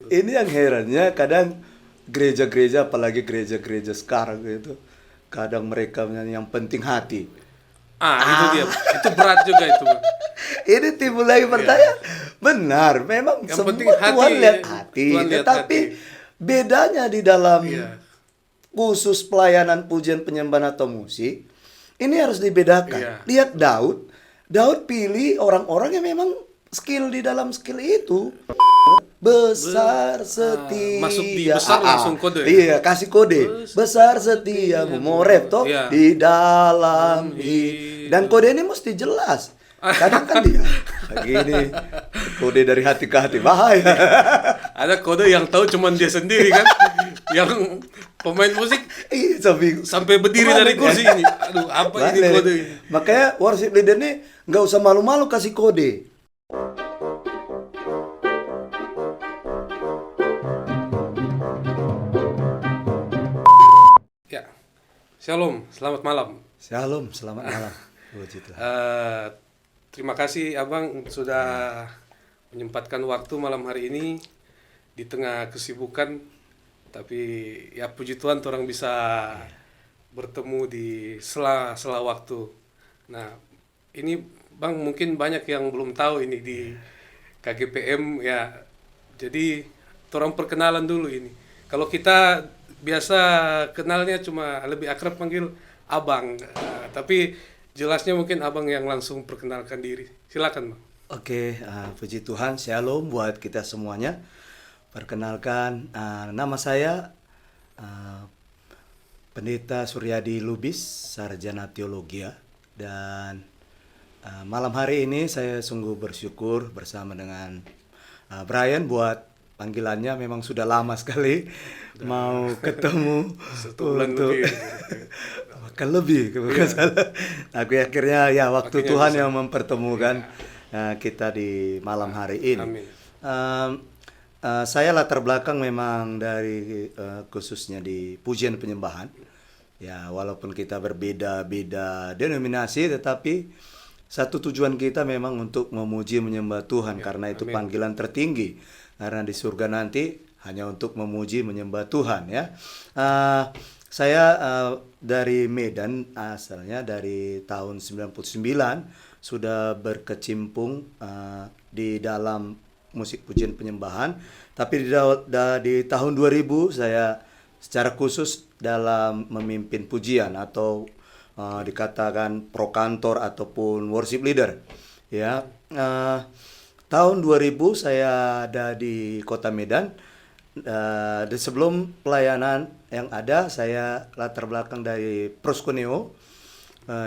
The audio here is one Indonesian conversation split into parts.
Ini yang herannya kadang gereja-gereja, apalagi gereja-gereja sekarang gitu, kadang mereka yang penting hati. Itu dia. Ah, Itu berat juga itu, Bang. ini timbul lagi Iya. pertanyaan. Benar, memang Yang penting semua hati, Tuhan lihat hati, Tuhan lihat tetapi hati. bedanya di dalam Iya. khusus pelayanan pujian penyembahan atau musik, ini harus dibedakan. Iya. Lihat Daud, Daud pilih orang-orang yang memang skill di dalam skill itu. Besar Masuk di setia, besar langsung kode ya. iya kasih kode. Besar setia memorep toh Iya. di dalam dan Hidup. kode ini mesti jelas. Kadang kan dia begini, kode dari hati ke hati bahaya. Ada kode yang tahu cuman dia sendiri kan. Yang pemain musik Iya, so bingung. sampai berdiri Kemana dari nih? kursi ini. Aduh, apa ini Balik. kode ini? Makanya worship leader nih nggak usah malu-malu kasih kode. Ya. Shalom, selamat malam. Shalom, selamat malam. Puji Tuhan. Terima kasih Abang sudah menyempatkan waktu malam hari ini di tengah kesibukan. Tapi ya puji Tuhan orang bisa bertemu di sela-sela waktu. Nah, ini Bang mungkin banyak yang belum tahu ini di KGPM ya. Jadi orang perkenalan dulu ini. Kalau kita biasa kenalnya cuma lebih akrab panggil Abang. Tapi jelasnya mungkin Abang yang langsung perkenalkan diri. Silakan Bang. Oke, puji Tuhan, shalom buat kita semuanya. Perkenalkan, nama saya Pendeta Suryadi Lubis, Sarjana Teologi, dan malam hari ini saya sungguh bersyukur bersama dengan Brian buat panggilannya. Memang sudah lama sekali mau ketemu 1 bulan untuk lebih. bahkan lebih bukan salah. Tapi akhirnya ya waktu Akhirnya Tuhan bisa. yang mempertemukan kita di malam hari ini. Amin. Saya latar belakang memang dari khususnya di pujian penyembahan. Ya, walaupun kita berbeda-beda denominasi, tetapi satu tujuan kita memang untuk memuji menyembah Tuhan, karena itu amin. panggilan tertinggi. Karena di surga nanti hanya untuk memuji menyembah Tuhan ya. Saya dari Medan, asalnya dari tahun 99 sudah berkecimpung di dalam musik pujian penyembahan, tapi di tahun 2000 saya secara khusus dalam memimpin pujian atau dikatakan prokantor ataupun worship leader ya. Tahun 2000 saya ada di Kota Medan. Dan sebelum pelayanan yang ada, saya latar belakang dari Proskuneo.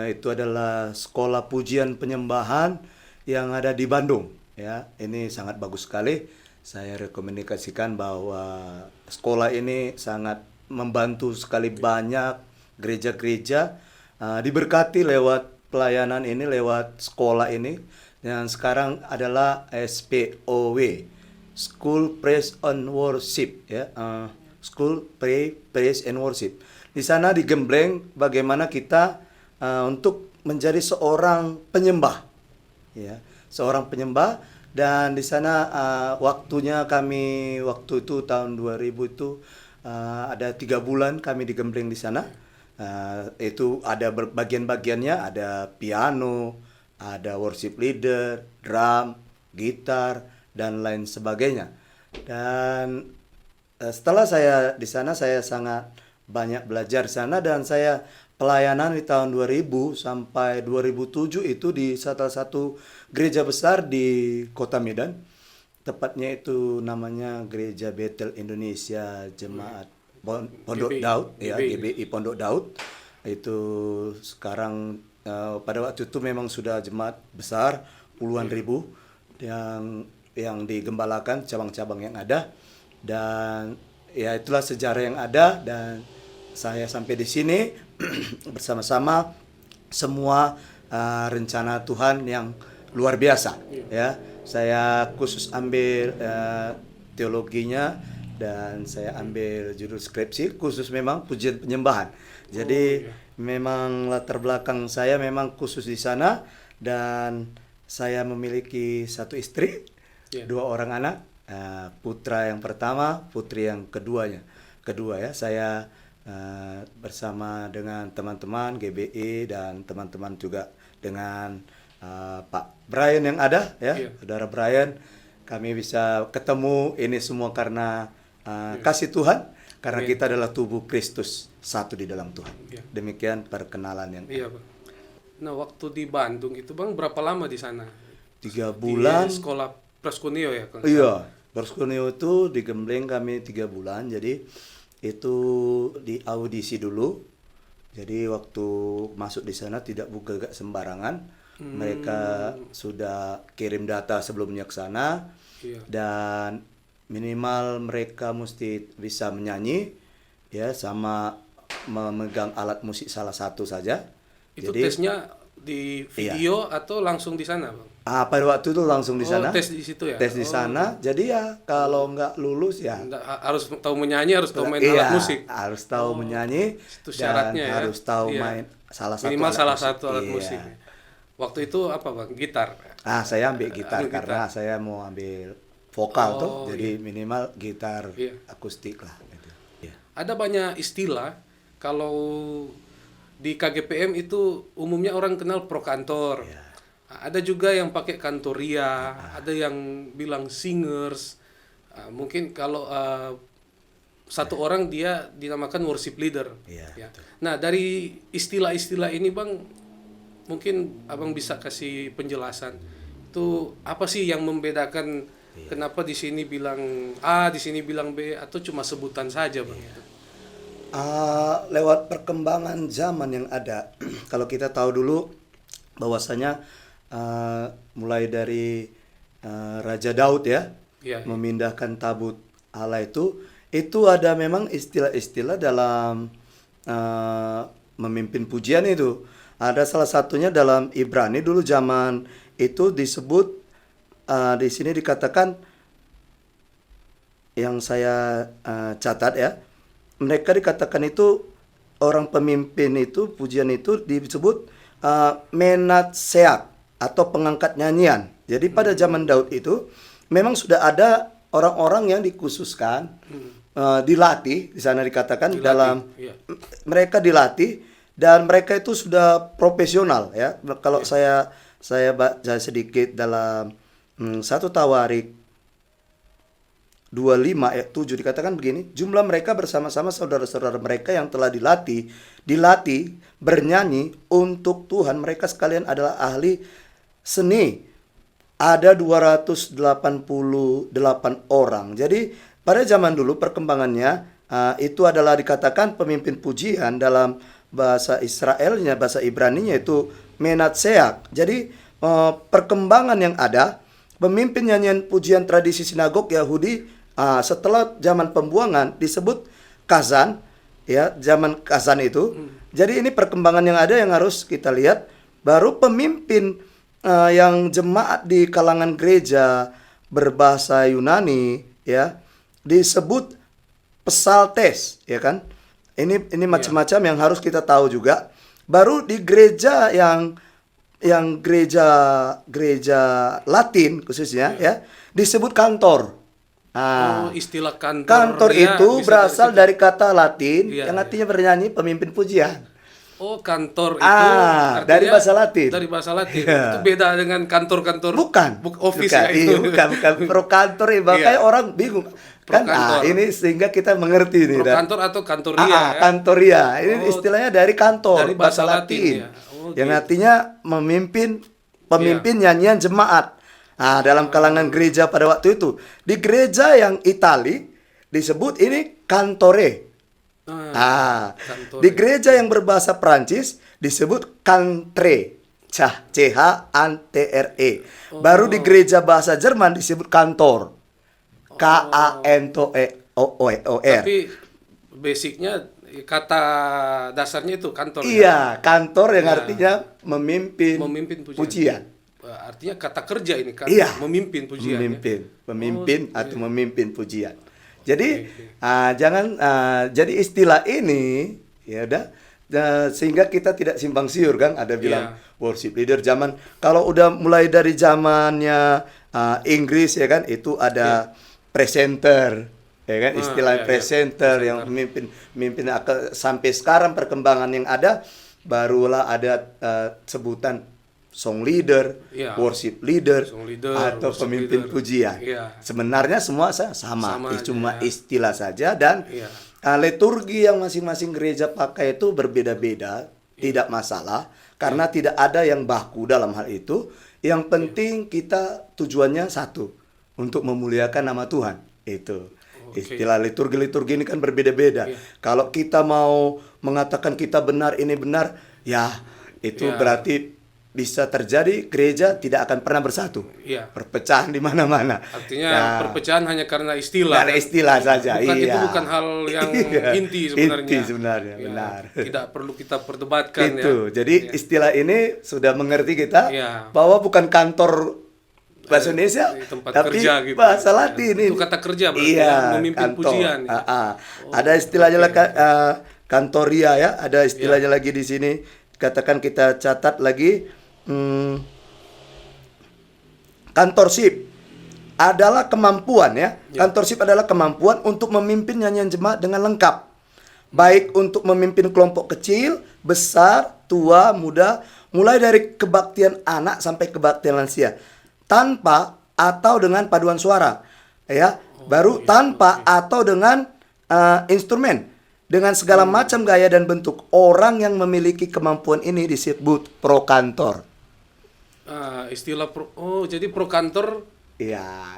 Itu adalah sekolah pujian penyembahan yang ada di Bandung ya. Ini sangat bagus sekali. Saya rekomendasikan bahwa sekolah ini sangat membantu sekali banyak gereja-gereja diberkati lewat pelayanan ini, lewat sekolah ini. Dan sekarang adalah SPOW, School Praise and Worship ya. School Praise and Worship. Di sana digembleng bagaimana kita untuk menjadi seorang penyembah ya, seorang penyembah. Dan di sana waktunya kami waktu itu tahun 2000 itu ada 3 bulan kami digembleng di sana. Itu ada bagian-bagiannya, ada piano, ada worship leader, drum, gitar, dan lain sebagainya. Dan setelah saya di sana, saya sangat banyak belajar di sana, dan saya pelayanan di tahun 2000 sampai 2007 itu di salah satu gereja besar di Kota Medan. Tepatnya itu namanya Gereja Betel Indonesia Jemaat Pondok GBI. Daud ya, GBI. GBI Pondok Daud. Itu sekarang pada waktu itu memang sudah jemaat besar puluhan ribu yang digembalakan, cabang-cabang yang ada. Dan ya itulah sejarah yang ada, dan saya sampai di sini bersama-sama semua rencana Tuhan yang luar biasa ya. Saya khusus ambil teologinya, dan saya ambil judul skripsi khusus memang pujian penyembahan. Jadi memang latar belakang saya memang khusus di sana, dan saya memiliki 1 istri, 2 orang anak. putra yang pertama, putri yang kedua ya. Saya bersama dengan teman-teman GBI dan teman-teman juga dengan Pak Brian yang ada ya, Iya. Saudara Brian. Kami bisa ketemu ini semua karena kasih Tuhan, karena Amin. kita adalah tubuh Kristus, satu di dalam Tuhan. Iya. Demikian perkenalan yang Iya, Bang. Nah, waktu di Bandung itu, Bang, berapa lama di sana? 3 bulan. Di sekolah Preskunio ya, Kang? Iya, Perskunio itu di Gembleng kami 3 bulan. Jadi itu di audisi dulu. Jadi waktu masuk di sana tidak buka gak sembarangan. Mereka sudah kirim data sebelumnya ke sana. Iya. Dan minimal mereka mesti bisa menyanyi ya, sama memegang alat musik salah satu saja. Itu Jadi tesnya di video atau langsung di sana, Bang? pada waktu itu langsung di sana. tes di situ ya? Tes di sana. Jadi ya kalau nggak lulus ya Harus tahu menyanyi, harus tahu main iya, alat musik. harus tahu menyanyi Itu dan syaratnya ya. harus tahu Iya. main salah satu Minimal alat salah musik. satu alat Iya. musik. Waktu itu apa, Bang? Gitar. Saya ambil gitar Ambil karena saya mau ambil vokal tuh, Oh, jadi minimal gitar Iya. akustik lah. Gitu. Iya. Ada banyak istilah kalau di KGPM itu umumnya orang kenal prokantor. Iya. Ada juga yang pakai kantoria, ada yang bilang singers. Mungkin kalau satu orang dia dinamakan worship leader. Iya, Ya. Nah, dari istilah-istilah ini, Bang, mungkin Abang bisa kasih penjelasan. Itu apa sih yang membedakan, kenapa di sini bilang A, di sini bilang B, atau cuma sebutan saja, Bang? Lewat perkembangan zaman yang ada, kalau kita tahu dulu bahwasanya mulai dari Raja Daud ya, Iya. memindahkan tabut Allah itu ada memang istilah-istilah dalam memimpin pujian itu. Ada salah satunya dalam Ibrani dulu zaman itu disebut di sini dikatakan yang saya catat ya. Mereka dikatakan itu orang pemimpin itu pujian itu disebut menatseak atau pengangkat nyanyian. Jadi pada zaman Daud itu memang sudah ada orang-orang yang dikhususkan dilatih, di sana dikatakan Dilatih, dalam iya. mereka dilatih dan mereka itu sudah profesional ya. Kalau saya baca sedikit dalam 1 Tawarik 25 ayat 7 dikatakan begini, jumlah mereka bersama-sama saudara-saudara mereka yang telah dilatih bernyanyi untuk Tuhan, mereka sekalian adalah ahli seni. Ada 288 orang. Jadi pada zaman dulu perkembangannya itu adalah dikatakan pemimpin pujian dalam bahasa Israelnya, bahasa Ibraninya itu menatseak. Jadi perkembangan yang ada, pemimpin nyanyian pujian tradisi sinagog Yahudi setelah zaman pembuangan disebut kazan, ya, zaman kazan itu. Jadi ini perkembangan yang ada yang harus kita lihat. Baru pemimpin yang jemaat di kalangan gereja berbahasa Yunani ya disebut pesaltes, ya kan? Ini macam-macam yang harus kita tahu juga. Baru di gereja yang gereja Latin khususnya ya disebut kantor. Istilah kantor. Kantor ya, itu bisa berasal dari kata Latin Iya, yang artinya bernyanyi, pemimpin pujian. Kantor itu dari artinya bahasa Latin. Dari bahasa Latin. Iya. Itu beda dengan kantor-kantor. Bukan. Office bukan, ya itu. bukan. Pro kantor ya, makanya Iya. orang bingung. Kan Pro-kantor. ini sehingga kita mengerti nih. Pro kantor atau kantoria ya. Kantoria. Ini Oh, istilahnya dari kantor, dari bahasa Latin ya. yang Gitu. artinya pemimpin nyanyian jemaat. Dalam kalangan gereja pada waktu itu. Di gereja yang Itali disebut ini kantore. Kantore. Di gereja yang berbahasa Prancis disebut cantre. C-H-A-N-T-R-E. Baru di gereja bahasa Jerman disebut kantor. K-A-N-T-O-R. Tapi basicnya kata dasarnya itu kantor. Iya, kantor yang Ya. artinya memimpin Memimpin pujian. pujian. Artinya kata kerja ini kan. Iya. Memimpin pujian. Ya? Pemimpin atau memimpin pujian. Jadi Oke. jadi istilah ini ya udah sehingga kita tidak simpang siur kan, ada bilang worship leader zaman kalau udah mulai dari zamannya Inggris ya kan, itu ada presenter, ya kan? Istilah iya, presenter yang memimpin sampai sekarang perkembangan yang ada barulah ada sebutan song leader, Iya. worship leader, Song leader, atau worship pemimpin leader. pujian. Iya. Sebenarnya semua sama, Sama aja, cuma ya. istilah saja dan Iya. liturgi yang masing-masing gereja pakai itu berbeda-beda, tidak masalah karena tidak ada yang baku dalam hal itu. Yang penting kita tujuannya satu, untuk memuliakan nama Tuhan. Itu. Oke. Istilah liturgi-liturgi ini kan berbeda-beda. Iya. Kalau kita mau mengatakan kita benar, ini benar, ya itu Iya. berarti bisa terjadi gereja tidak akan pernah bersatu. Iya. Perpecahan di mana-mana. Artinya Ya, perpecahan hanya karena istilah. karena istilah saja. Bukan, iya. itu bukan hal yang Iya. inti sebenarnya. Inti sebenarnya, Ya, benar. Tidak perlu kita perdebatkan Itu. ya. Jadi Iya. istilah ini sudah mengerti kita Iya. bahwa bukan kantor bahasa Indonesia, di tempat tapi kerja gitu. bahasa Ya. Latin ini. Itu kata kerja berarti iya, ya, memimpin kantor. pujian. Ya. Ada istilahnya lah kantoria ya, ada istilahnya lagi di sini. Katakan kita catat lagi kantorship adalah kemampuan ya. Kantorship adalah kemampuan untuk memimpin nyanyian jemaat dengan lengkap. Baik untuk memimpin kelompok kecil, besar, tua, muda, mulai dari kebaktian anak sampai kebaktian lansia. Tanpa atau dengan paduan suara. Ya, baru tanpa atau dengan instrumen. Dengan segala macam gaya dan bentuk. Orang yang memiliki kemampuan ini disebut prokantor. Istilah jadi pro kantor Iya.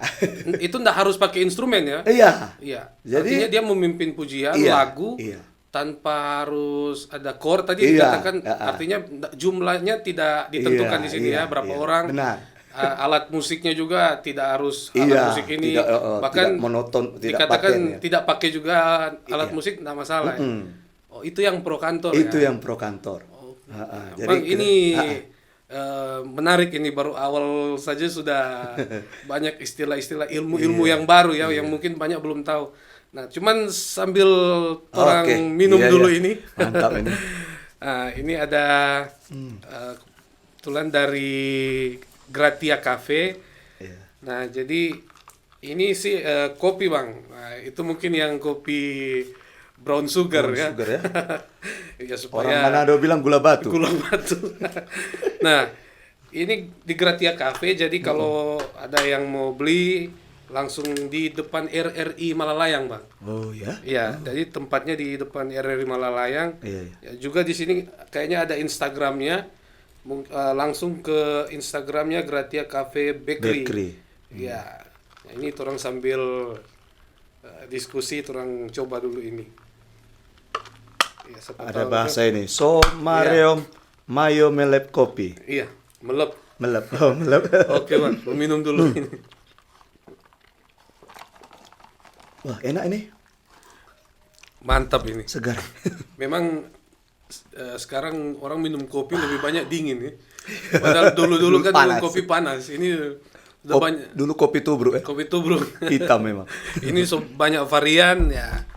itu nggak harus pakai instrumen ya? Iya. Iya. Jadi- Artinya dia memimpin pujian Iya, lagu iya. tanpa harus ada chord tadi Iya, dikatakan artinya jumlahnya tidak ditentukan Iya, di sini iya, ya berapa iya. orang. Benar. Alat musiknya juga tidak harus Iya, alat musik ini tidak, bahkan tidak monoton, tidak dikatakan paten, ya. tidak pakai juga alat musik nggak masalah. Ya. Oh, itu yang pro kantor Itu ya. yang prokantor. Jadi Bang, kita- ini menarik ini baru awal saja sudah banyak istilah-istilah ilmu-ilmu yang baru ya yang mungkin banyak belum tahu. Nah, cuman sambil orang Oke. minum Iya, dulu iya. ini. Mantap ini. Ini ada kebetulan dari Gratia Cafe. Iya. Nah, jadi ini sih kopi, Bang. Nah, itu mungkin yang kopi brown sugar Brown ya. sugar ya. Ya, Orang supaya Manado bilang gula batu. gula batu. Nah, ini di Gratia Cafe, jadi kalau ada yang mau beli langsung di depan RRI Malalayang, Bang. Oh ya. Iya, jadi tempatnya di depan RRI Malalayang. Iya, iya. Ya, juga di sini kayaknya ada Instagramnya. Langsung ke Instagramnya Gratia Cafe Bakery. Bakery. Ya, nah, ini orang sambil diskusi, orang coba dulu ini. Ya, siapa Ada tahu bahasa ini. So Mario Mayo melep kopi. Iya, melep. Melep. Oh, melep. Oke, Bang, minum dulu ini. Wah, enak ini. Mantap ini. Segar. Memang sekarang orang minum kopi lebih banyak dingin ya. Padahal dulu-dulu kan minum Panas. kopi panas. Ini udah banyak Dulu kopi tubruk ya. kopi tubruk. Hitam memang. Ini banyak varian ya.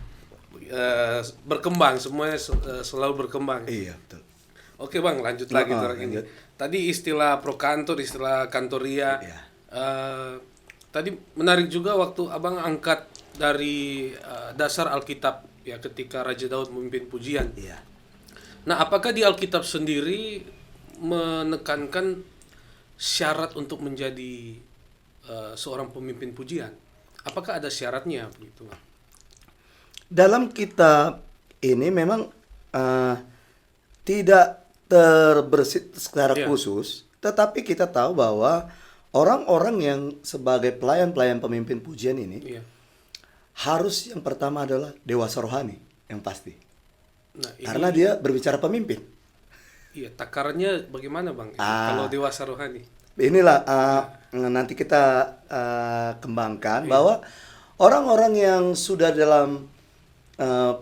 Berkembang semuanya selalu berkembang. Iya, betul. Oke, Bang, lanjut lagi Oh, terang ini. lanjut. Tadi istilah pro kantor, istilah kantoria. Iya. Tadi menarik juga waktu Abang angkat dari dasar Alkitab ya ketika Raja Daud memimpin pujian. Iya. Nah, apakah di Alkitab sendiri menekankan syarat untuk menjadi seorang pemimpin pujian? Apakah ada syaratnya begitu? Dalam kitab ini memang tidak terbersit secara Iya. khusus, tetapi kita tahu bahwa orang-orang yang sebagai pelayan-pelayan pemimpin pujian ini Iya. harus yang pertama adalah dewasa rohani yang pasti. Nah, ini, Karena dia berbicara pemimpin. iya, takarannya bagaimana, Bang? Kalau dewasa rohani? Inilah nanti kita kembangkan bahwa orang-orang yang sudah dalam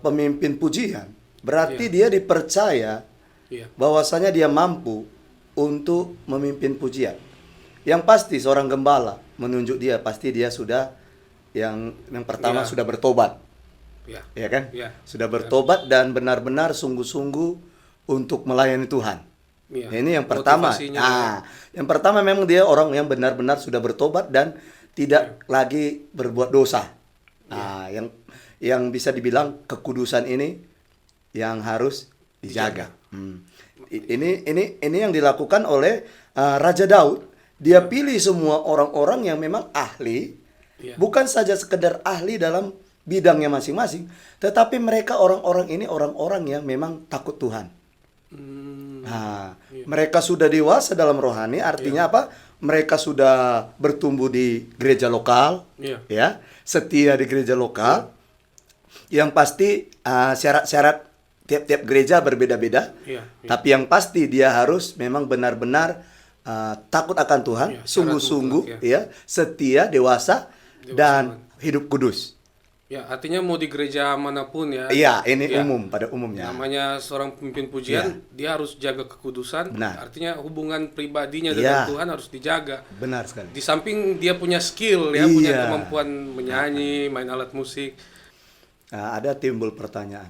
pemimpin pujian berarti dia dipercaya Iya. bahwasanya dia mampu untuk memimpin pujian. Yang pasti seorang gembala menunjuk dia pasti dia sudah yang pertama Iya. sudah bertobat. Iya. Ya kan? Iya. Sudah bertobat dan benar-benar sungguh-sungguh untuk melayani Tuhan. Iya. Ini yang pertama. Motivasinya, Nah, yang pertama memang dia orang yang benar-benar sudah bertobat dan tidak lagi berbuat dosa. Nah, yang bisa dibilang kekudusan ini yang harus dijaga. Ini yang dilakukan oleh Raja Daud. Dia pilih semua orang-orang yang memang ahli, bukan saja sekedar ahli dalam bidangnya masing-masing, tetapi mereka orang-orang ini orang-orang yang memang takut Tuhan. Nah, mereka sudah dewasa dalam rohani, artinya apa? Mereka sudah bertumbuh di gereja lokal, ya, setia di gereja lokal. Yang pasti syarat-syarat tiap-tiap gereja berbeda-beda, tapi yang pasti dia harus memang benar-benar takut akan Tuhan, sungguh-sungguh, ya, setia, dewasa, dan hidup kudus. Ya, artinya mau di gereja manapun ya. Iya, ini umum pada umumnya. Namanya seorang pemimpin pujian, dia harus jaga kekudusan. Benar. Artinya hubungan pribadinya dengan Tuhan harus dijaga. Benar sekali. Di samping dia punya skill ya, punya kemampuan menyanyi, main alat musik. Ada timbul pertanyaan.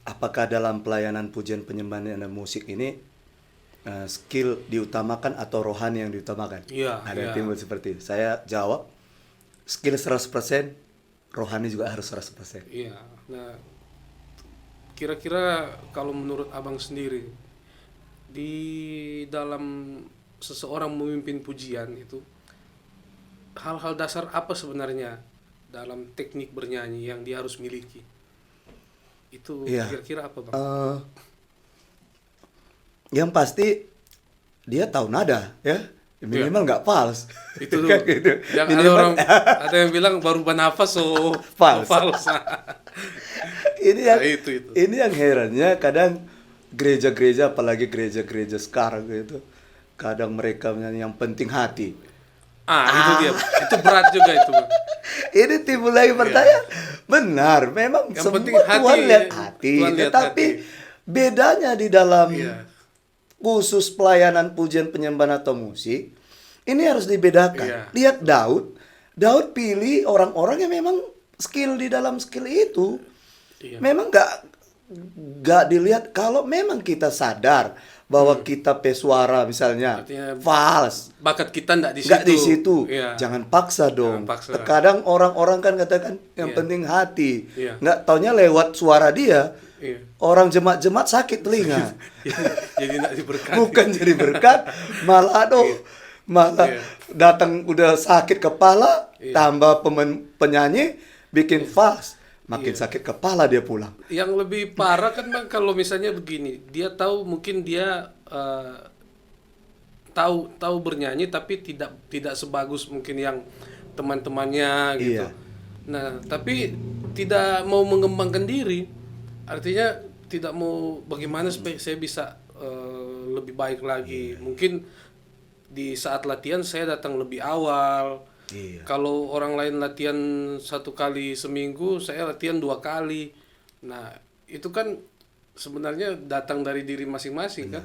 Apakah dalam pelayanan pujian penyembahan dan musik ini skill diutamakan atau rohani yang diutamakan? Ada timbul seperti itu. Saya jawab, skill 100%, rohani juga harus 100%. Iya. Nah, kira-kira kalau menurut Abang sendiri, di dalam seseorang memimpin pujian itu, hal-hal dasar apa sebenarnya dalam teknik bernyanyi yang dia harus miliki? Itu kira-kira apa, Bang? Yang pasti dia tahu nada, ya. Minimal nggak fals. Itu tuh. Kan gitu. Yang ada yang bilang baru bernafas fals. itu. Ini yang herannya kadang gereja-gereja, apalagi gereja-gereja sekarang gitu. Kadang mereka menyanyi yang penting hati. Itu dia. Itu berat juga itu, Bang. Ini timbul lagi pertanyaan. Benar, memang yang semua penting Tuhan lihat hati. Tetapi bedanya di dalam khusus pelayanan pujian penyembahan atau musik, ini harus dibedakan. Lihat Daud pilih orang-orang yang memang skill di dalam skill itu. Memang nggak dilihat kalau memang kita sadar bahwa kita pesuara misalnya fals, bakat kita nggak di situ. Jangan paksa dong. Terkadang orang-orang kan katakan yang penting hati. Nggak taunya lewat suara dia. Orang jemaat-jemaat sakit telinga. Jadi nggak diberkati. Bukan jadi berkat, malah datang udah sakit kepala, tambah penyanyi bikin fals, makin sakit kepala dia pulang. Yang lebih parah kan, Bang, kalau misalnya begini, dia tahu mungkin dia tahu bernyanyi tapi tidak sebagus mungkin yang teman-temannya gitu. Nah, tapi tidak mau mengembangkan diri. Artinya tidak mau bagaimana supaya saya bisa lebih baik lagi. Mungkin di saat latihan saya datang lebih awal. Kalau orang lain latihan 1 kali seminggu, saya latihan 2 kali. Nah, itu kan sebenarnya datang dari diri masing-masing kan.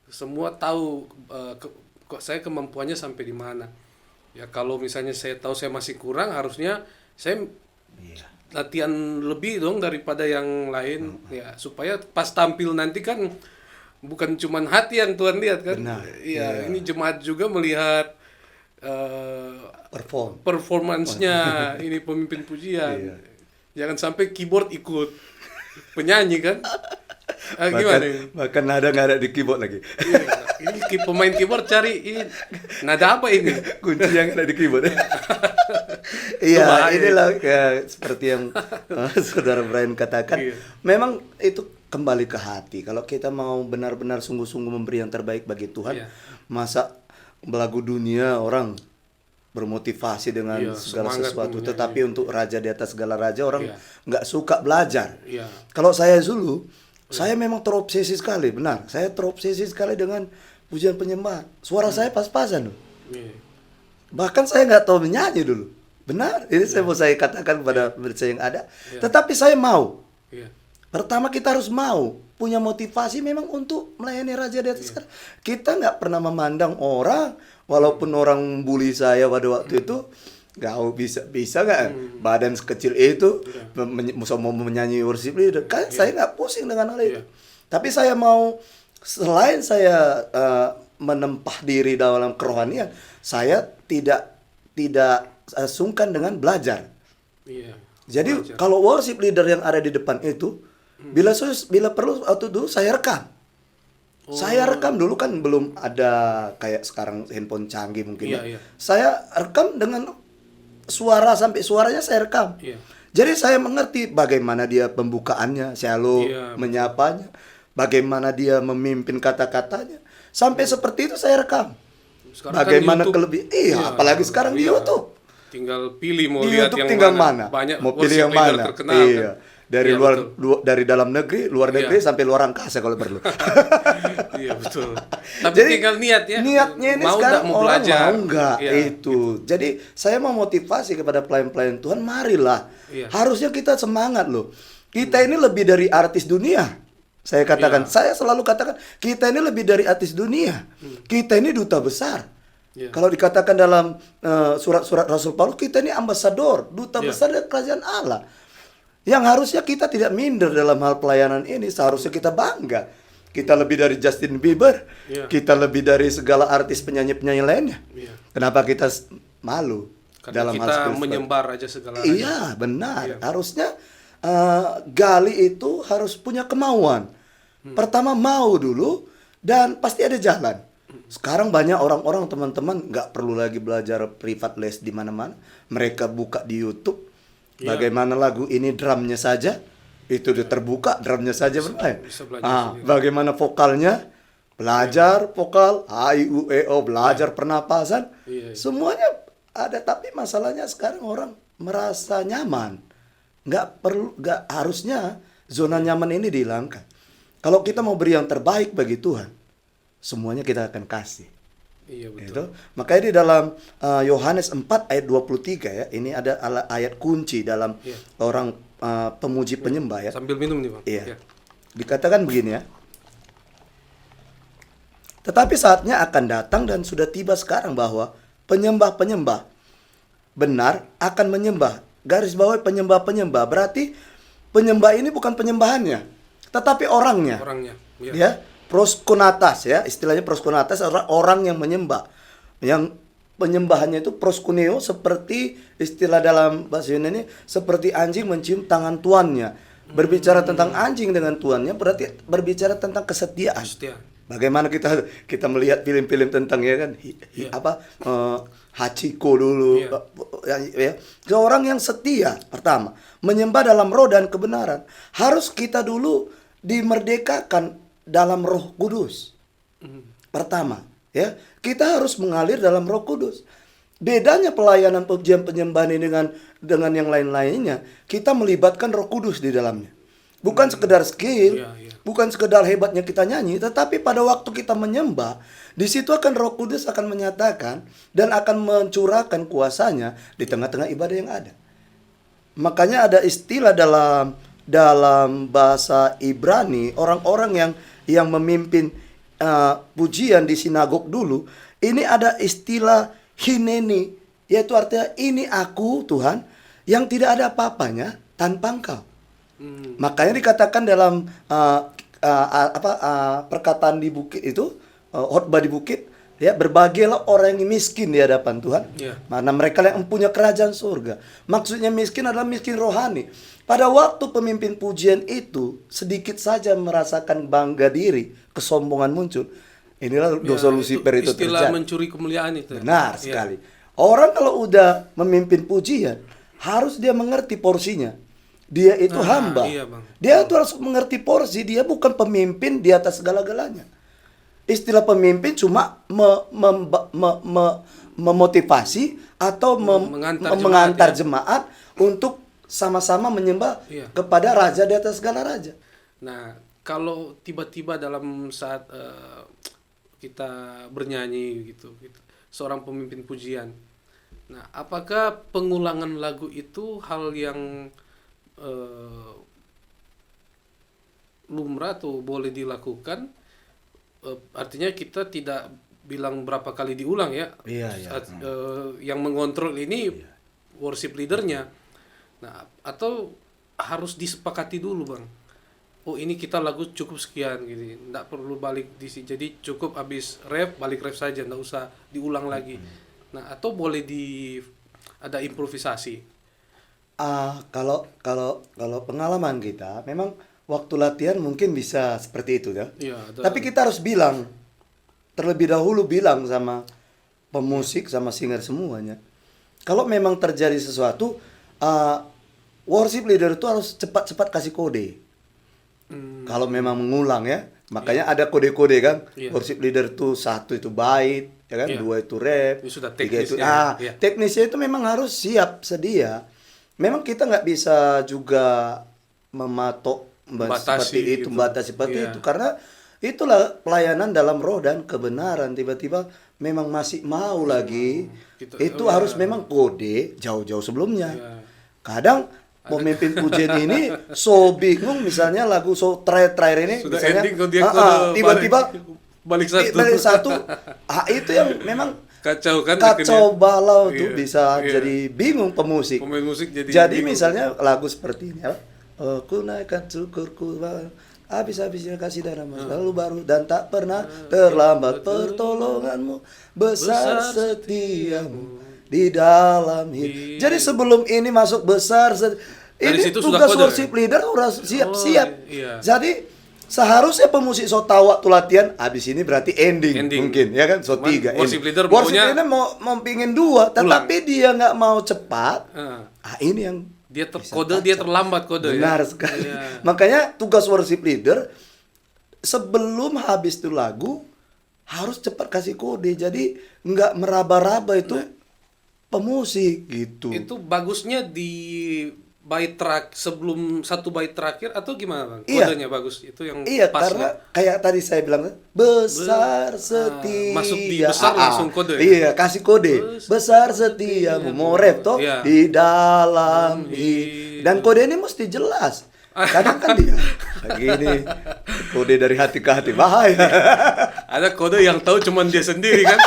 Semua tahu saya kemampuannya sampai di mana. Ya kalau misalnya saya tahu saya masih kurang, harusnya saya latihan lebih dong daripada yang lain, ya supaya pas tampil nanti kan bukan cuman hati yang Tuhan lihat kan. Ini jemaat juga melihat performance-nya ini pemimpin pujian. Jangan sampai keyboard ikut penyanyi kan. Gimana ini? Bahkan nada nggak ada di keyboard lagi. Ini pemain keyboard cari ini nada apa ini? Kunci yang ada di keyboard. Inilah seperti yang Saudara Brian katakan. Memang itu kembali ke hati. Kalau kita mau benar-benar sungguh-sungguh memberi yang terbaik bagi Tuhan, masa belagu dunia orang bermotivasi dengan segala sesuatu, tetapi untuk raja di atas segala raja orang nggak suka belajar. Kalau saya dulu, saya memang terobsesi sekali, benar. Saya terobsesi sekali dengan pujian penyembahan. Suara saya pas-pasan loh. Bahkan saya nggak tahu menyanyi dulu. Benar, ini saya mau saya katakan kepada pemirsa yang ada. Tetapi saya mau. Pertama kita harus mau punya motivasi memang untuk melayani raja di atas. Kita nggak pernah memandang orang, walaupun orang bully saya pada waktu itu, nggak bisa nggak badan sekecil itu mau menyanyi worship leader kan. Saya nggak pusing dengan hal itu. Tapi saya mau, selain saya menempah diri dalam kerohanian, saya tidak sungkan dengan belajar. Iya. Jadi Belajar. kalau worship leader yang ada di depan itu, bila perlu waktu dulu saya rekam. Saya rekam dulu kan belum ada kayak sekarang handphone canggih mungkin ya. Iya, iya. Saya rekam dengan suara sampai suaranya saya rekam. Iya. Jadi saya mengerti bagaimana dia pembukaannya, shalom, Iya, betul. menyapanya, bagaimana dia memimpin kata-katanya. Sampai seperti itu saya rekam. Sekarang Bagaimana kan YouTube, kelebihan? Iya, apalagi sekarang di iya. YouTube. Tinggal pilih mau Di lihat YouTube yang tinggal mana. mana? Banyak Mau pilih worship yang leader mana? terkenal Iya. kan. Dari Iya, luar, betul. dari dalam negeri, luar negeri Iya. sampai luar angkasa kalau perlu. Iya betul. Tapi Jadi tinggal niat ya. niatnya ini mau sekarang nggak mau orang belajar. mau nggak Iya, itu. Jadi saya mau motivasi kepada pelayan-pelayan Tuhan, marilah. Iya. Harusnya kita semangat loh. Kita ini lebih dari artis dunia. Saya katakan, Iya. saya selalu katakan, kita ini lebih dari artis dunia. Kita ini duta besar. Iya. Kalau dikatakan dalam surat-surat Rasul Paulus, kita ini ambasador, duta Iya. besar dari kerajaan Allah. Yang harusnya kita tidak minder dalam hal pelayanan ini, seharusnya kita bangga. Kita lebih dari Justin Bieber, Iya. kita lebih dari segala artis penyanyi-penyanyi lainnya. Iya. Kenapa kita malu Karena dalam hal kita spiritual? menyebar aja segala Iya, benar. Iya. Harusnya gali itu harus punya kemauan. Pertama mau dulu dan pasti ada jalan. Sekarang banyak orang-orang teman-teman nggak perlu lagi belajar privat les di mana-mana. Mereka buka di YouTube. Iya. Bagaimana lagu ini drumnya saja itu udah terbuka, drumnya saja bermain. bisa belajar sendiri. Bagaimana vokalnya, belajar vokal, A I U E O, belajar pernapasan. Iya. Semuanya ada, tapi masalahnya sekarang orang merasa nyaman. Nggak harusnya zona nyaman ini dihilangkan. Kalau kita mau beri yang terbaik bagi Tuhan, semuanya kita akan kasih. Iya betul. Gitu. Makanya di dalam Yohanes 4 ayat 23 ya, ini ada ayat kunci dalam Iya. orang pemuji penyembah ya. Sambil minum nih Bang. Iya. Dikatakan begini ya. Tetapi saatnya akan datang dan sudah tiba sekarang bahwa penyembah-penyembah benar akan menyembah. Garis bawahi penyembah-penyembah. Berarti penyembah ini bukan penyembahannya, tetapi orangnya. Orangnya. Iya. Ya, proskonatas ya, istilahnya proskonatas orang yang menyembah. Yang penyembahannya itu proskuneo, seperti istilah dalam bahasa Yunani seperti anjing mencium tangan tuannya. Berbicara tentang anjing dengan tuannya berarti berbicara tentang kesetiaan. Setia. Bagaimana kita melihat film-film tentang ya kan Iya. Hachiko dulu Iya. ya. Seorang yang setia pertama menyembah dalam roh dan kebenaran. Harus kita dulu dimerdekakan dalam Roh Kudus. Pertama, ya, kita harus mengalir dalam Roh Kudus. Bedanya pelayanan pujian penyembahan ini dengan yang lain-lainnya, kita melibatkan Roh Kudus di dalamnya. Bukan sekedar skill, Iya, iya. bukan sekedar hebatnya kita nyanyi, tetapi pada waktu kita menyembah, di situ akan Roh Kudus akan menyatakan dan akan mencurahkan kuasanya di tengah-tengah ibadah yang ada. Makanya ada istilah dalam bahasa Ibrani, orang-orang yang memimpin pujian di sinagog dulu, ini ada istilah hineni, yaitu artinya ini aku Tuhan yang tidak ada apa-apanya tanpa Engkau. Makanya dikatakan dalam perkataan di bukit itu, khotbah di bukit, ya, berbahagialah orang yang miskin di hadapan Tuhan, Iya. mana mereka yang mempunyai kerajaan surga. Maksudnya miskin adalah miskin rohani. Pada waktu pemimpin pujian itu sedikit saja merasakan bangga diri, kesombongan muncul. Inilah dosa Lucifer itu istilah terjadi. mencuri kemuliaan itu. Benar Iya. sekali. Orang kalau udah memimpin pujian, harus dia mengerti porsinya. Dia itu hamba. iya, Bang. Dia itu harus mengerti porsi. Dia bukan pemimpin di atas segala-galanya. Istilah pemimpin cuma memotivasi atau mengantar jemaat untuk sama-sama menyembah Iya. kepada raja di atas segala raja. Nah, kalau tiba-tiba dalam saat kita bernyanyi gitu, seorang pemimpin pujian. Nah, apakah pengulangan lagu itu hal yang lumrah atau boleh dilakukan? Artinya kita tidak bilang berapa kali diulang ya. Iya, iya. Yang mengontrol ini worship leadernya. Nah, atau harus disepakati dulu, Bang. oh ini kita lagu cukup sekian gitu, nggak perlu balik di sini, jadi cukup habis ref balik ref saja, nggak usah diulang lagi. Nah, atau boleh ada improvisasi. Kalau kalau kalau pengalaman kita, memang waktu latihan mungkin bisa seperti itu ya. Iya, Tapi kita harus bilang terlebih dahulu, bilang sama pemusik sama singer semuanya. Kalau memang terjadi sesuatu, worship leader itu harus cepat-cepat kasih kode. Kalau memang mengulang ya, makanya ada kode-kode kan. Iya. Worship leader tuh satu itu bait, ya kan, Iya. dua itu rap, Ini sudah tiga itu teknisnya, iya. teknisnya itu memang harus siap sedia. Memang kita nggak bisa juga mematok Membatasi seperti itu, gitu. membatasi seperti Iya. itu, karena itulah pelayanan dalam roh dan kebenaran. Tiba-tiba memang masih mau lagi, Gitu. itu Oh, harus iya. memang kode jauh-jauh sebelumnya. Iya. Kadang pemimpin pujian ini so bingung, misalnya lagu so terakhir ini Sudah misalnya, ending kok dia kode tiba-tiba balik satu. balik satu, itu yang memang Kacau kan kacau akhirnya. balau tuh, Iya, bisa iya. jadi bingung pemusik. Pemain musik jadi bingung. Misalnya lagu seperti ini ya, aku naikkan syukurku habis-habisnya kasih dan amat lalu baru dan tak pernah terlambat pertolonganmu, besar setiamu di dalam hidup. Jadi sebelum ini masuk besar Dari ini situ sudah tugas kode. worship leader udah siap-siap. Oh, iya. Jadi seharusnya pemusik so tahu waktu latihan, habis ini berarti ending. Ending. Mungkin ya kan, so Cuman 3 worship ending. leader Worship maunya leader mau pingin 2, tetapi dia nggak mau cepat. Ini yang Dia bisa kode kacau. dia terlambat kode Benar ya. sekali. Iya. Makanya tugas worship leader sebelum habis itu lagu harus cepat kasih kode. Jadi nggak meraba-raba itu pemusik gitu. Itu bagusnya di bait sebelum satu bait terakhir atau gimana Bang? Iya. Kodenya bagus. Itu yang Iya, pas karena ya? kayak tadi saya bilang besar setia. masuk di besar langsung kode ya? Iya, kasih kode. Besar setiamu. Mau rap toh Iya. di dalam dan kode ini mesti jelas. Kadang kan dia gini, kode dari hati ke hati, bahaya. Ada kode yang tahu cuman dia sendiri kan.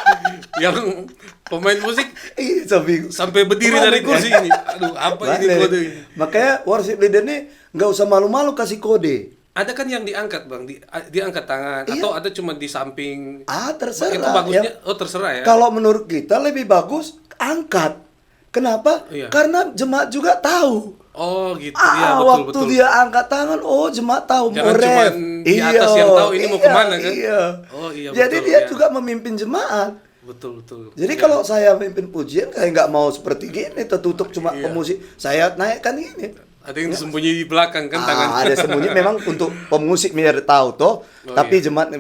Yang pemain musik Iya, so bingung. sampai berdiri dari kursi ini. Aduh, apa ini Balik. kode ini? Makanya worship leader nih nggak usah malu-malu kasih kode. Ada kan yang diangkat Bang, diangkat tangan Iya. atau ada cuma di samping. Terserah. Itu bagusnya, Ya. terserah ya. Kalau menurut kita lebih bagus angkat. Kenapa? Iya. Karena jemaat juga tahu. Oh gitu ya, betul Waktu betul. dia angkat tangan, jemaat tahu Jangan mau cuman ref. di atas yang tahu ini mau kemana, kan? Iya. Oh, iya, Jadi betul, dia ya. juga memimpin jemaat. Betul betul. Jadi Ya. kalau saya memimpin pujian, saya nggak mau seperti gini, tertutup cuma Iya. pemusik. Saya naikkan ini. Ada yang disembunyi di belakang kan tangan. Ada sembunyi memang untuk pemusik biar tahu toh. Oh, Tapi iya. jemaat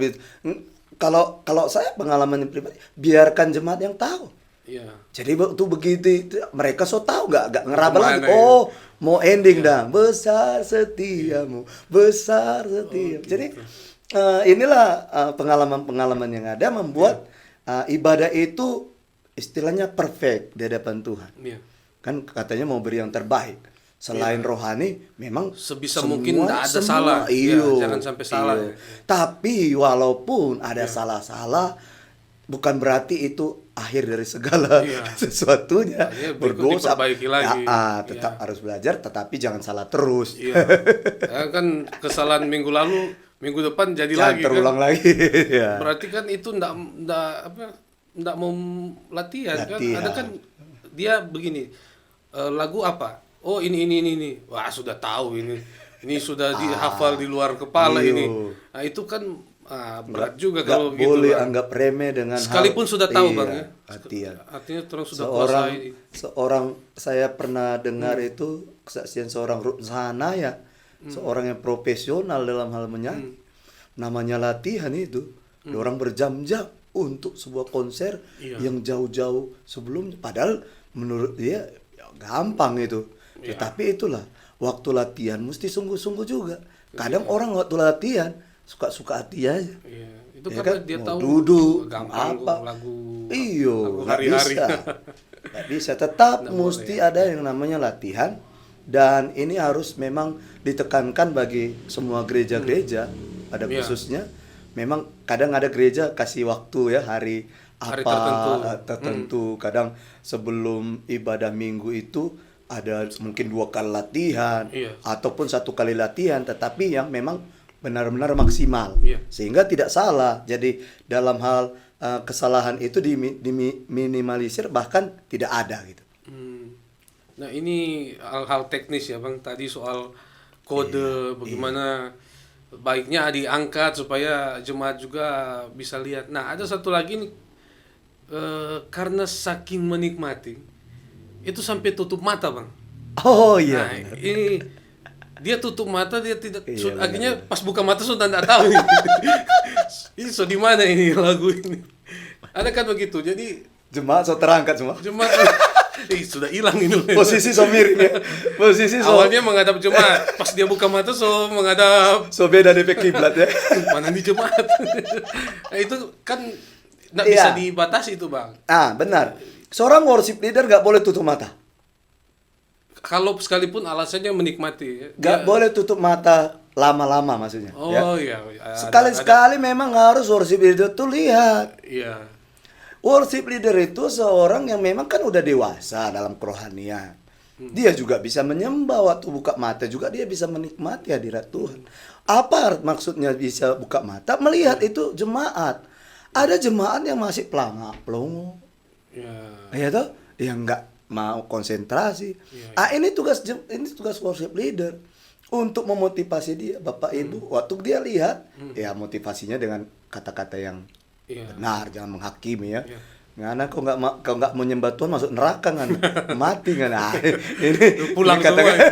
kalau saya pengalaman pribadi, biarkan jemaat yang tahu. Iya. Jadi waktu begitu mereka so tahu nggak ngeraba Kemana lagi. ya? Mau ending dah. Besar setiamu, besar setiamu. Jadi inilah pengalaman-pengalaman yang ada membuat ibadah itu istilahnya perfect di hadapan Tuhan. Iya. Kan katanya mau beri yang terbaik. Selain rohani, memang Sebisa semua- mungkin nggak ada salah. Iya, Iyo, jangan sampai salah. iyo. Tapi walaupun ada salah-salah, bukan berarti itu akhir dari segala Iya. sesuatunya. Akhirnya berikut Berdosa, diperbaiki lagi. tetap harus belajar, tetapi jangan salah terus. Iya. Ya, kan kesalahan minggu lalu, minggu depan jadi Jangan lagi terulang kan. lagi. Ya. Berarti kan itu ndak mau latihan kan. Latihan. Ada kan dia begini. Lagu apa? Oh, ini. Wah, sudah tahu ini. Ini sudah dihafal di luar kepala iyo. ini. Nah, itu kan berat juga kalau Nggak gitu. boleh Bang. anggap remeh dengan Sekalipun sudah tahu, Bang, ya. Latihan. Artinya orang sudah seorang kuasai. seorang saya pernah dengar itu kesaksian seorang Rutsana ya, seorang yang profesional dalam hal menyanyi. Namanya latihan itu, orang berjam-jam untuk sebuah konser Iya. yang jauh-jauh sebelumnya. Padahal menurut dia ya, gampang itu. Tetapi itulah waktu latihan mesti sungguh-sungguh juga. Kadang orang waktu latihan suka-suka hati aja. Iya, itu Ya karena kan? dia Mau tahu duduk, gampang apa. lagu Iyo, nggak hari-hari. bisa. Nggak bisa. Tetap mesti ada yang namanya latihan. Dan ini harus memang ditekankan bagi semua gereja-gereja pada Iya. khususnya. Memang kadang ada gereja kasih waktu ya hari Hari apa tertentu. tertentu. Kadang sebelum ibadah minggu itu ada mungkin 2 kali latihan, Iya. ataupun 1 kali latihan, tetapi yang memang benar-benar maksimal, Iya. sehingga tidak salah. Jadi dalam hal kesalahan itu diminimalisir, bahkan tidak ada gitu. Nah, ini hal-hal teknis ya Bang, tadi soal kode bagaimana baiknya diangkat supaya jemaat juga bisa lihat. Nah, ada satu lagi nih, karena saking menikmati itu sampai tutup mata Bang. Oh iya. Nah, ini dia tutup mata, dia tidak Iya, akhirnya pas buka mata sudah tidak tahu ini. Ini so di mana ini lagu ini. Ada kan begitu. Jadi Jemaat so terangkat semua. jemaat sudah hilang ini. Posisi so miring ya. Posisi so Awalnya menghadap jemaat, pas dia buka mata so menghadap beda DP kiblat ya. mana nih jemaat. Nah, itu kan tidak Iya. bisa dibatasi itu Bang. Benar. Seorang worship leader nggak boleh tutup mata. Kalau sekalipun alasannya menikmati ya. Nggak boleh tutup mata lama-lama maksudnya. Ya. Oh iya. Sekali-sekali memang harus worship leader tuh lihat. Iya. Worship leader itu seorang yang memang kan udah dewasa dalam kerohanian. Dia juga bisa menyembah, waktu buka mata juga dia bisa menikmati hadirat Tuhan. Apa maksudnya bisa buka mata? Melihat itu jemaat. Ada jemaat yang masih pelongo. Iya. Ya toh, yang nggak mau konsentrasi. Ini tugas worship leader untuk memotivasi dia, Bapak Ibu. Waktu dia lihat, ya motivasinya dengan kata-kata yang Iya. benar, jangan menghakimi ya. Iya. Ngana kau nggak mau nyembah Tuhan masuk neraka kan, mati kan. Ini Pulang ini semua. katakan, Ya.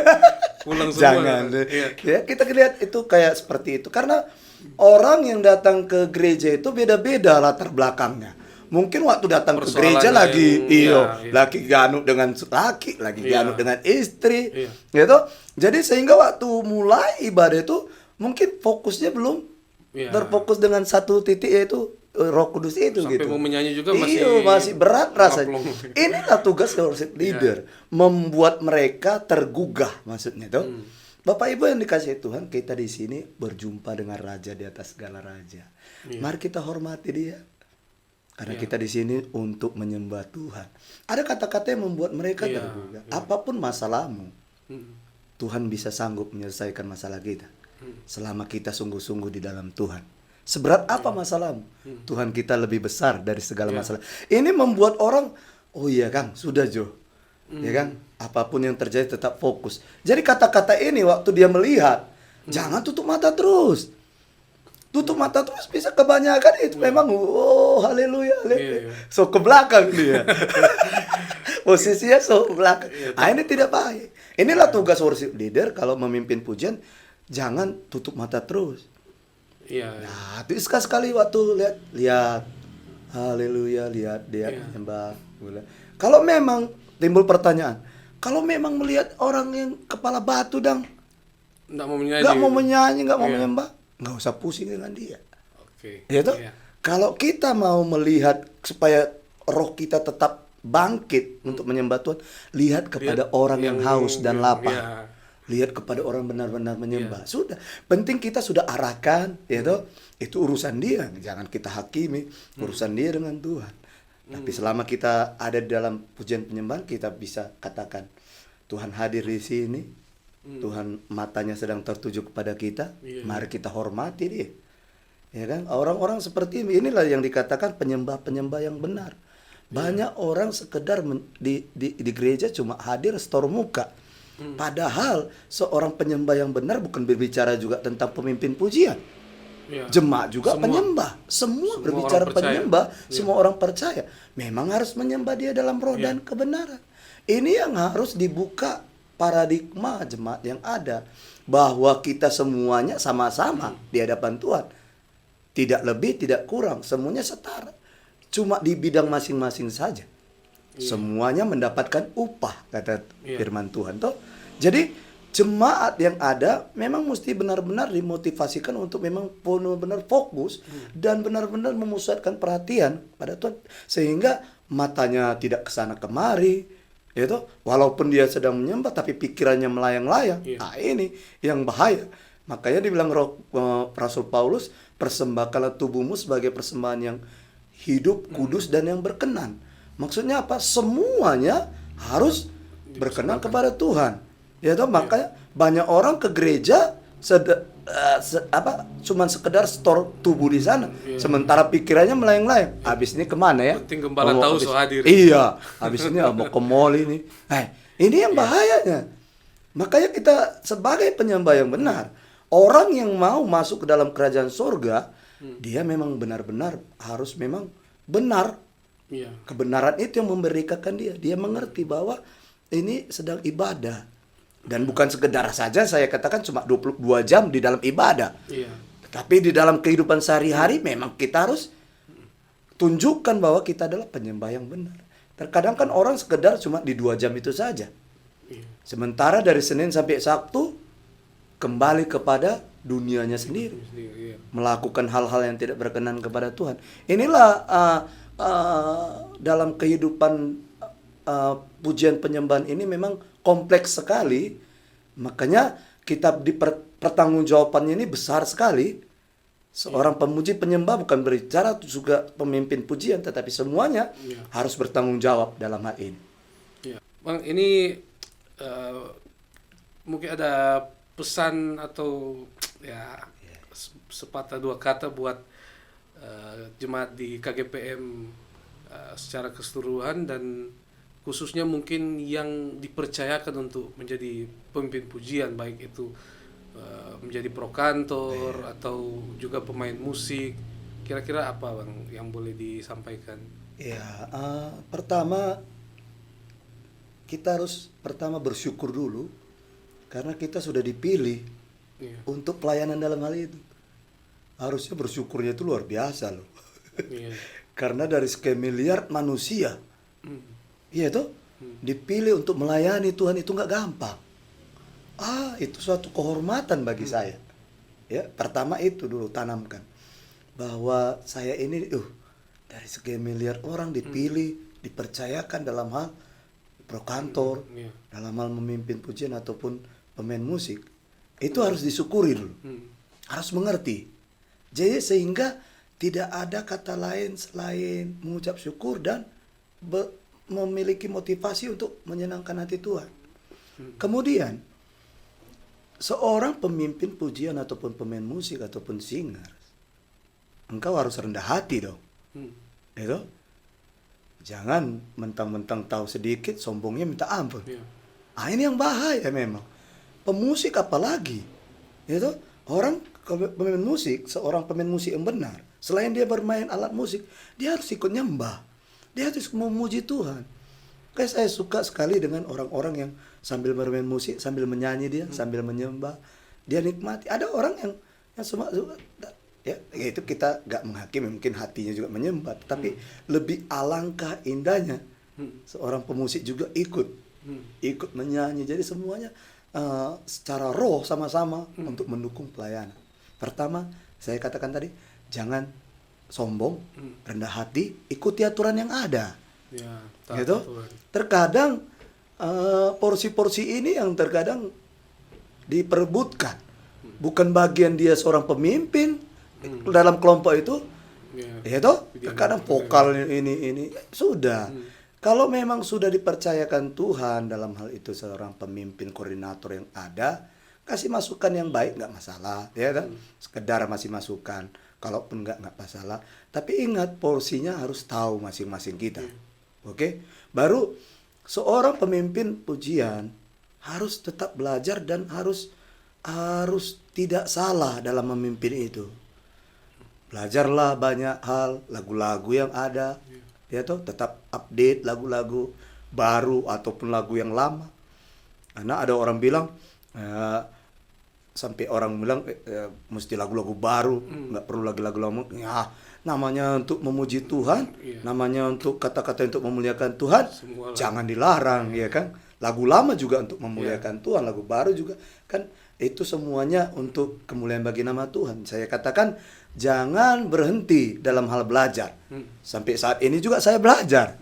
Pulang semua. jangan. Iya. Ya kita lihat itu kayak seperti itu karena orang yang datang ke gereja itu beda-beda latar belakangnya. Mungkin waktu datang ke gereja Persoalannya lagi iya. lagi ganut dengan laki, lagi Iya. ganut dengan istri, Iya. gitu. Jadi sehingga waktu mulai ibadah itu mungkin fokusnya belum Iya. terfokus dengan satu titik, yaitu Roh Kudus itu Sampai gitu. mau menyanyi juga Masih berat rasanya. ngaplong. Inilah tugas worship leader, membuat mereka tergugah maksudnya tuh. Bapak Ibu yang dikasihi Tuhan, kita di sini berjumpa dengan raja di atas segala raja. Mari kita hormati dia. Karena kita di sini untuk menyembah Tuhan. Ada kata-kata yang membuat mereka tergugah. Apapun masalahmu, Tuhan bisa sanggup menyelesaikan masalah kita. Selama kita sungguh-sungguh di dalam Tuhan. Seberat apa masalahmu? Tuhan kita lebih besar dari segala masalah. Ini membuat orang, oh iya Kang, sudah Jo. Ya kan? Apapun yang terjadi tetap fokus. Jadi kata-kata ini waktu dia melihat, jangan tutup mata terus. Tutup mata terus bisa kebanyakan itu memang haleluya. Iya. So ke belakang dia. Posisinya so ke belakang. Ini tidak baik. Inilah tugas worship leader kalau memimpin pujian, jangan tutup mata terus. Iya. Nah, itu sekali waktu lihat haleluya, lihat dia menyembah. Kalau memang timbul pertanyaan, kalau memang melihat orang yang kepala batu Nggak mau menyanyi. nggak mau menyanyi, nggak mau Iya. menyembah, nggak usah pusing dengan dia. Oke. Ya toh? Iya. Kalau kita mau melihat supaya roh kita tetap bangkit untuk menyembah Tuhan, lihat kepada orang yang haus dan lapar. Iya. Lihat kepada orang benar-benar menyembah. Sudah, penting kita sudah arahkan, ya toh. Itu urusan dia, jangan kita hakimi, urusan dia dengan Tuhan. Tapi selama kita ada di dalam pujian penyembahan, kita bisa katakan Tuhan hadir di sini. Tuhan matanya sedang tertuju kepada kita. Mari kita hormati dia. Ya kan? Orang-orang seperti inilah yang dikatakan penyembah-penyembah yang benar. Banyak orang sekedar di gereja cuma hadir setor muka. Padahal seorang penyembah yang benar bukan berbicara juga tentang pemimpin pujian. Iya. Jemaat juga Semua. penyembah. Semua berbicara orang percaya. penyembah. Semua orang percaya. Memang harus menyembah dia dalam roh dan kebenaran. Ini yang harus dibuka paradigma jemaat yang ada. Bahwa kita semuanya sama-sama di hadapan Tuhan. Tidak lebih, tidak kurang. Semuanya setara. Cuma di bidang masing-masing saja. Semuanya mendapatkan upah, kata firman Tuhan. Toh? Jadi jemaat yang ada memang mesti benar-benar dimotivasikan untuk memang benar-benar fokus dan benar-benar memusatkan perhatian pada Tuhan. Sehingga matanya tidak kesana kemari. Itu walaupun dia sedang menyembah tapi pikirannya melayang-layang. Nah ini yang bahaya. Makanya dibilang Rasul Paulus, persembahkanlah tubuhmu sebagai persembahan yang hidup, kudus dan yang berkenan. Maksudnya apa? Semuanya harus berkenan kepada Tuhan. Ya toh, makanya banyak orang ke gereja cuman sekedar store tubuh di sana, sementara pikirannya melayang-layang. Habis ini kemana ya? Penting gembala tahu so hadir. Iya, habis ini mau ke mall ini. Ini yang bahayanya. Makanya kita sebagai penyembah yang benar, orang yang mau masuk ke dalam kerajaan sorga, dia memang benar-benar harus memang benar. Kebenaran itu yang memerdekakan dia. Dia mengerti bahwa ini sedang ibadah. Dan bukan sekedar saja saya katakan cuma 22 jam di dalam ibadah. Tapi di dalam kehidupan sehari-hari memang kita harus tunjukkan bahwa kita adalah penyembah yang benar. Terkadang kan orang sekedar cuma di 2 jam itu saja. Sementara dari Senin sampai Sabtu kembali kepada dunianya sendiri. Melakukan hal-hal yang tidak berkenan kepada Tuhan. Inilah dalam kehidupan pujian penyembahan ini memang kompleks sekali. Makanya kita di pertanggungjawabannya ini besar sekali. Seorang pemuji penyembah bukan berbicara juga pemimpin pujian, tetapi semuanya harus bertanggung jawab dalam hal ini. Bang, ini mungkin ada pesan atau sepatah dua kata buat jemaat di KGPM secara keseluruhan, dan khususnya mungkin yang dipercayakan untuk menjadi pemimpin pujian, baik itu menjadi prokantor atau juga pemain musik. Kira-kira apa Bang yang boleh disampaikan? Pertama kita harus bersyukur dulu karena kita sudah dipilih untuk pelayanan dalam hal itu. Harusnya bersyukurnya itu luar biasa loh. Karena dari sekian miliar manusia, dipilih untuk melayani Tuhan itu nggak gampang. Itu suatu kehormatan bagi saya. Ya, pertama itu dulu tanamkan bahwa saya ini dari sekian miliar orang dipilih, dipercayakan dalam hal prokantor, dalam hal memimpin pujian ataupun pemain musik. Itu harus disyukuri dulu. Harus mengerti. Jadi sehingga tidak ada kata lain selain mengucap syukur dan memiliki motivasi untuk menyenangkan hati Tuhan. Kemudian seorang pemimpin pujian ataupun pemain musik ataupun singer, engkau harus rendah hati dong. Itu jangan mentang-mentang tahu sedikit sombongnya minta ampun. Ini yang bahaya memang. Pemusik apalagi, orang pemain musik, seorang pemain musik yang benar, selain dia bermain alat musik, dia harus ikut nyembah. Dia harus memuji Tuhan. Kayak saya suka sekali dengan orang-orang yang sambil bermain musik, sambil menyanyi dia, sambil menyembah. Dia nikmati. Ada orang yang semua itu kita gak menghakimi, mungkin hatinya juga menyembah. Tapi lebih alangkah indahnya seorang pemusik juga ikut menyanyi. Jadi semuanya secara roh sama-sama untuk mendukung pelayanan. Pertama, saya katakan tadi, jangan sombong, rendah hati, ikuti aturan yang ada. Gitu. Terkadang porsi-porsi ini yang terkadang diperebutkan. Bukan bagian dia seorang pemimpin dalam kelompok itu. Terkadang vokal ini sudah. Kalau memang sudah dipercayakan Tuhan dalam hal itu seorang pemimpin koordinator yang ada, kasih masukan yang baik nggak masalah, sekedar masih masukan, kalaupun nggak masalah. Tapi ingat porsinya harus tahu masing-masing kita, Baru seorang pemimpin pujian harus tetap belajar dan harus tidak salah dalam memimpin itu. Belajarlah banyak hal, lagu-lagu yang ada, tetap update lagu-lagu baru ataupun lagu yang lama. Karena ada orang bilang sampai orang bilang mesti lagu-lagu baru, nggak perlu lagu-lagu lama. Namanya untuk memuji Tuhan, namanya untuk kata-kata untuk memuliakan Tuhan, jangan dilarang, ya kan? Lagu lama juga untuk memuliakan Tuhan, lagu baru juga kan, itu semuanya untuk kemuliaan bagi nama Tuhan. Saya katakan jangan berhenti dalam hal belajar. Sampai saat ini juga saya belajar,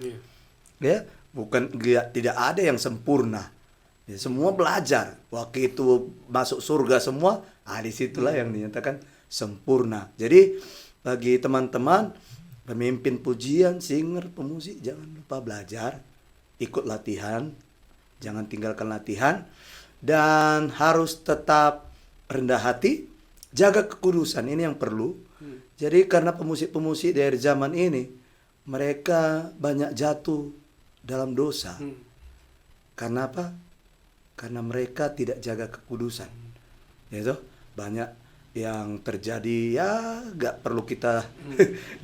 tidak ada yang sempurna. Semua belajar. Waktu itu masuk surga semua, disitulah yang dinyatakan sempurna. Jadi bagi teman-teman pemimpin pujian, singer, pemusik, jangan lupa belajar, ikut latihan, jangan tinggalkan latihan, dan harus tetap rendah hati, jaga kekudusan, ini yang perlu. Jadi karena pemusik-pemusik dari zaman ini, mereka banyak jatuh dalam dosa. Karena apa? Karena mereka tidak jaga kekudusan. Yaitu banyak yang terjadi, ya gak perlu kita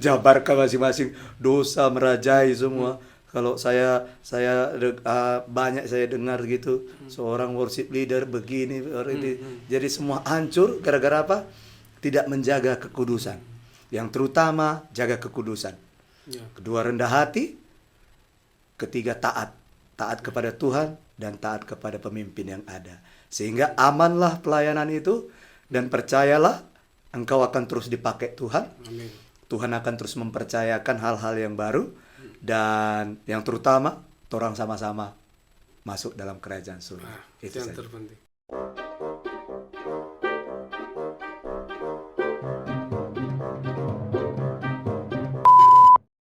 jabarkan masing-masing, dosa merajai semua. Kalau banyak saya dengar gitu, seorang worship leader begini, jadi semua hancur gara-gara apa? Tidak menjaga kekudusan. Yang terutama jaga kekudusan. Ya. Kedua, rendah hati. Ketiga, taat. Taat kepada Tuhan dan taat kepada pemimpin yang ada. Sehingga amanlah pelayanan itu, dan percayalah engkau akan terus dipakai Tuhan. Amin. Tuhan akan terus mempercayakan hal-hal yang baru, dan yang terutama orang sama-sama masuk dalam kerajaan surga. Itu yang saja. terpenting.